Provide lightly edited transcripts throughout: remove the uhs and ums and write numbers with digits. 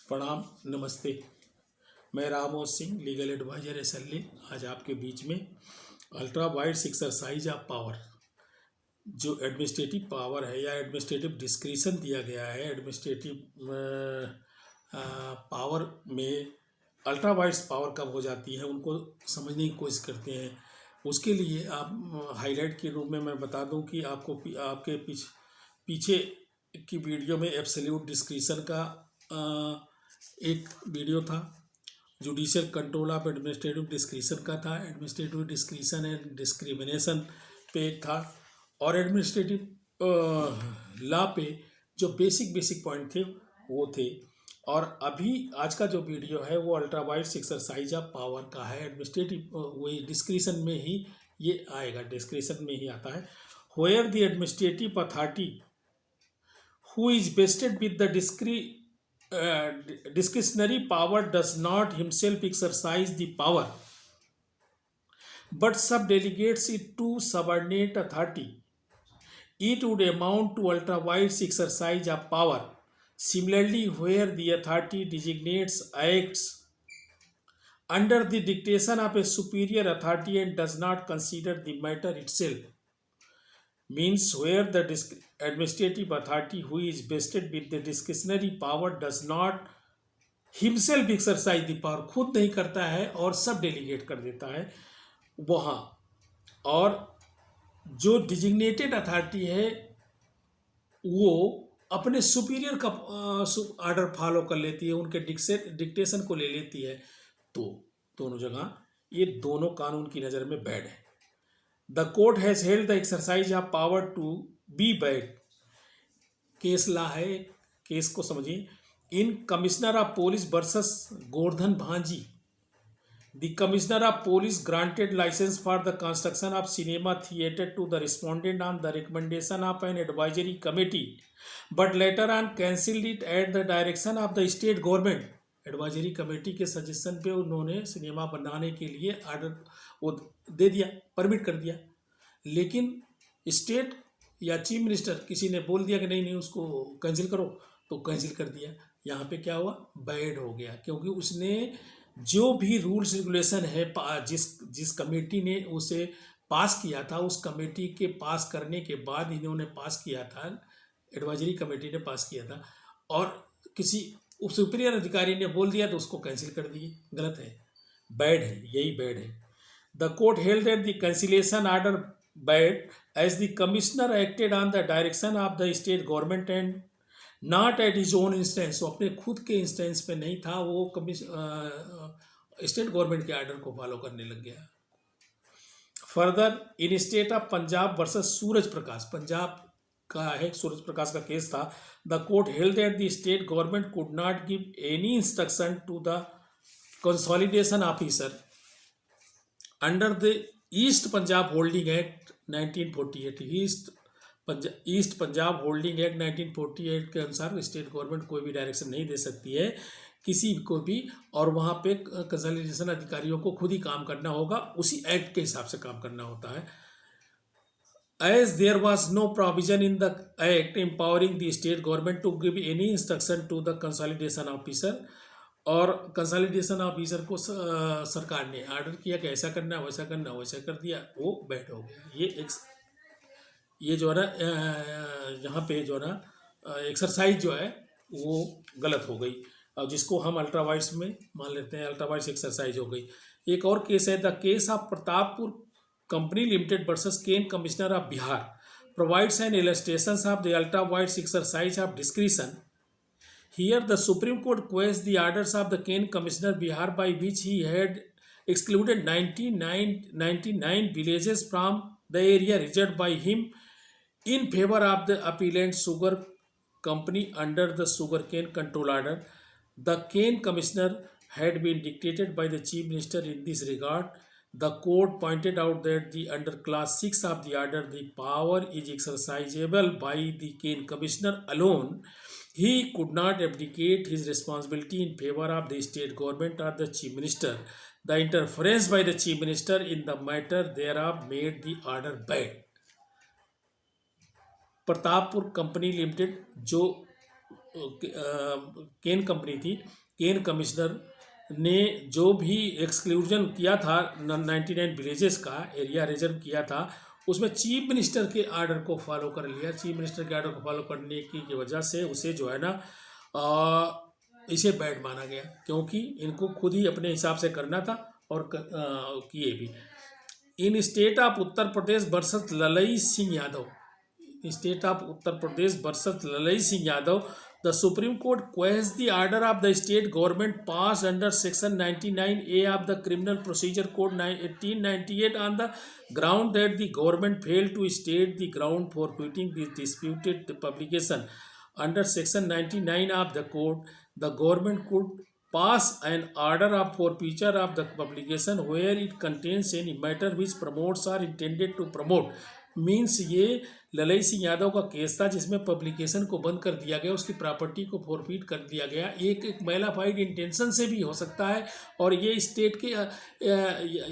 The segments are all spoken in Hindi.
प्रणाम, नमस्ते। मैं रामोद सिंह, लीगल एडवाइजर SLA, आज आपके बीच में ultra vires exercise of power, जो एडमिनिस्ट्रेटिव पावर है या एडमिनिस्ट्रेटिव डिस्क्रिशन दिया गया है एडमिनिस्ट्रेटिव पावर में अल्ट्रा वाइड्स पावर कब हो जाती है, उनको समझने की कोशिश करते हैं। उसके लिए आप हाईलाइट के रूप में मैं बता दूं कि आपको आपके पीछे की वीडियो में एब्सोल्यूट डिस्क्रिशन का एक वीडियो था, judicial control of administrative discretion का था, एडमिनिस्ट्रेटिव डिस्क्रिशन एंड डिस्क्रिमिनेशन पे एक था, और एडमिनिस्ट्रेटिव लॉ पे जो बेसिक पॉइंट थे वो थे। और अभी आज का जो वीडियो है वो ultra vires exercise of power का है। एडमिनिस्ट्रेटिव वही डिस्क्रिशन में ही ये आएगा, डिस्क्रिशन में ही आता है। Where the administrative authority who is vested with the discretionary power does not himself exercise the power but subdelegates it to subordinate authority, it would amount to ultra vires exercise of power. Similarly, where the authority designates acts under the dictation of a superior authority and does not consider the matter itself, means where the administrative authority who is vested with the discretionary power does not himself exercise the power, खुद नहीं करता है और सब डेलीगेट कर देता है वहाँ। और जो डिजिग्नेटेड अथॉरिटी है वो अपने सुपीरियर का ऑर्डर फॉलो कर लेती है, उनके डिक्टेशन को ले लेती है। तो दोनों जगह ये दोनों कानून की नज़र में बैड है। The court has held the exercise of power to be bad. Case law है, केस को समझिए। In commissioner of police versus Govardhan Bhanji, the commissioner of police granted licence for the construction of cinema theatre to the respondent on the recommendation of an advisory committee, but later on cancelled it at the direction of the state government. Advisory committee के सजेशन पे उन्होंने सिनेमा बनाने के लिए ऑर्डर वो दे दिया, परमिट कर दिया, लेकिन स्टेट या चीफ मिनिस्टर किसी ने बोल दिया कि नहीं उसको कैंसिल करो, तो कैंसिल कर दिया। यहाँ पे क्या हुआ, बैड हो गया, क्योंकि उसने जो भी रूल्स रेगुलेशन है जिस कमेटी ने उसे पास किया था, उस कमेटी के पास करने के बाद इन्होंने पास किया था, एडवाइजरी कमेटी ने पास किया था, और किसी सुपीरियर अधिकारी ने बोल दिया तो उसको कैंसिल कर दिए। गलत है, बैड है, यही बैड है। The court held that the cancellation order bad as the commissioner acted on the direction of the state government and not at his own instance. वो अपने खुद के इंस्टेंस पे नहीं था, वो स्टेट गवर्नमेंट के ऑर्डर को फॉलो करने लग गया। Further, in state of Punjab versus Suraj Prakash, Punjab का है, सूरज प्रकाश का केस था। The court held that the state government could not give any instruction to the consolidation officer under the East Punjab holding act 1948। East Punjab holding act 1948 के अनुसार स्टेट गवर्नमेंट कोई भी डायरेक्शन नहीं दे सकती है किसी को भी, और वहाँ पे कंसोलिडेशन अधिकारियों को खुद ही काम करना होगा, उसी एक्ट के हिसाब से काम करना होता है। As there was no provision in the act empowering the state government to give any instruction to the consolidation officer, और कंसोलिडेशन ऑफिसर को सरकार ने ऑर्डर किया कि ऐसा करना वैसा करना, वैसा कर दिया, वो बैड हो गया। ये जो है ना, यहाँ पे जो है ना एक्सरसाइज जो है वो गलत हो गई, और जिसको हम अल्ट्रा वाइड्स में मान लेते हैं, अल्ट्रा वाइड्स एक्सरसाइज हो गई। एक और केस है, the case of Pratappur company limited versus cane commissioner of Bihar, provides an illustration of the ultra vires exercise of discretion. Here, the Supreme Court questions the orders of the Kane Commissioner Bihar by which he had excluded 99 villages from the area reserved by him in favor of the appellant sugar company under the sugarcane control order. The Kane Commissioner had been dictated by the Chief Minister in this regard. The court pointed out that under Class 6 of the order, the power is exercisable by the Kane Commissioner alone. He could not abdicate his responsibility in favor of the state government or the chief minister. The interference by the chief minister in the matter thereof made the order bad. Pratappur company limited जो केन कंपनी थी, केन कमिश्नर ने जो भी एक्सक्लूजन किया था 99 विलेजेस का एरिया रिजर्व किया था, उसमें चीफ मिनिस्टर के आर्डर को फॉलो कर लिया। चीफ मिनिस्टर के आर्डर को फॉलो करने की वजह से उसे जो है ना इसे बैड माना गया, क्योंकि इनको खुद ही अपने हिसाब से करना था और किए भी। इन state of Uttar Pradesh versus Lalai Singh Yadav, state of Uttar Pradesh versus Lalai Singh Yadav, the Supreme Court questioned the order of the state government passed under Section 99A of the Criminal Procedure Code 1898 on the ground that the government failed to state the ground for quitting the disputed publication. Under Section 99 of the code, the government could pass an order of forfeiture of the publication where it contains any matter which promotes or intended to promote. Means ये ललई सिंह यादव का केस था जिसमें पब्लिकेशन को बंद कर दिया गया, उसकी प्रॉपर्टी को फॉरफिट कर दिया गया। एक मैलाफाइड इंटेंशन से भी हो सकता है, और ये स्टेट के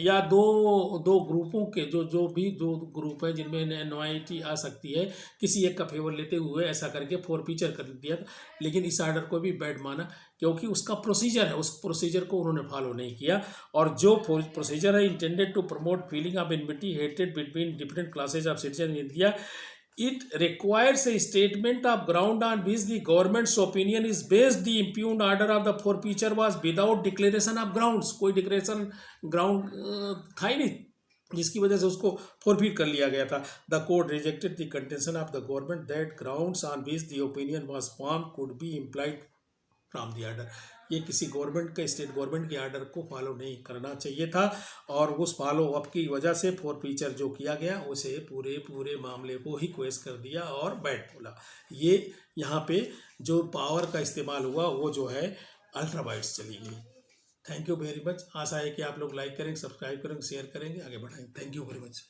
या दो ग्रुपों के जो भी दो ग्रुप है जिनमें एनवाइटी आ सकती है, किसी एक का फेवर लेते हुए ऐसा करके फॉरफीचर कर दिया था। लेकिन इस आर्डर को भी बैड माना, क्योंकि उसका प्रोसीजर है, उस प्रोसीजर को उन्होंने फॉलो नहीं किया। और जो प्रोसीजर है intended to promote feeling of enmity हेटेड between different classes of citizen in India, it requires a statement of ground on which the government's opinion is based. The impugned order of the forfeiture was without declaration of grounds. कोई डिक्लेरेशन ग्राउंड था ही नहीं जिसकी वजह से उसको फॉरफिट कर लिया गया था। The court rejected the contention of the government that grounds on which the opinion was formed could be implied from the order. ये किसी गवर्नमेंट का, स्टेट गवर्नमेंट के आर्डर को फॉलो नहीं करना चाहिए था, और उस फॉलो अप की वजह से फॉरफीचर जो किया गया उसे पूरे मामले को ही क्वेश कर दिया और बैड बोला। ये यहाँ पे जो पावर का इस्तेमाल हुआ वो जो है अल्ट्रा वाइड्स चली गई। Thank you very much. आशा है कि आप लोग लाइक करेंगे, सब्सक्राइब करेंगे, शेयर करेंगे, आगे बढ़ाएंगे। Thank you very much.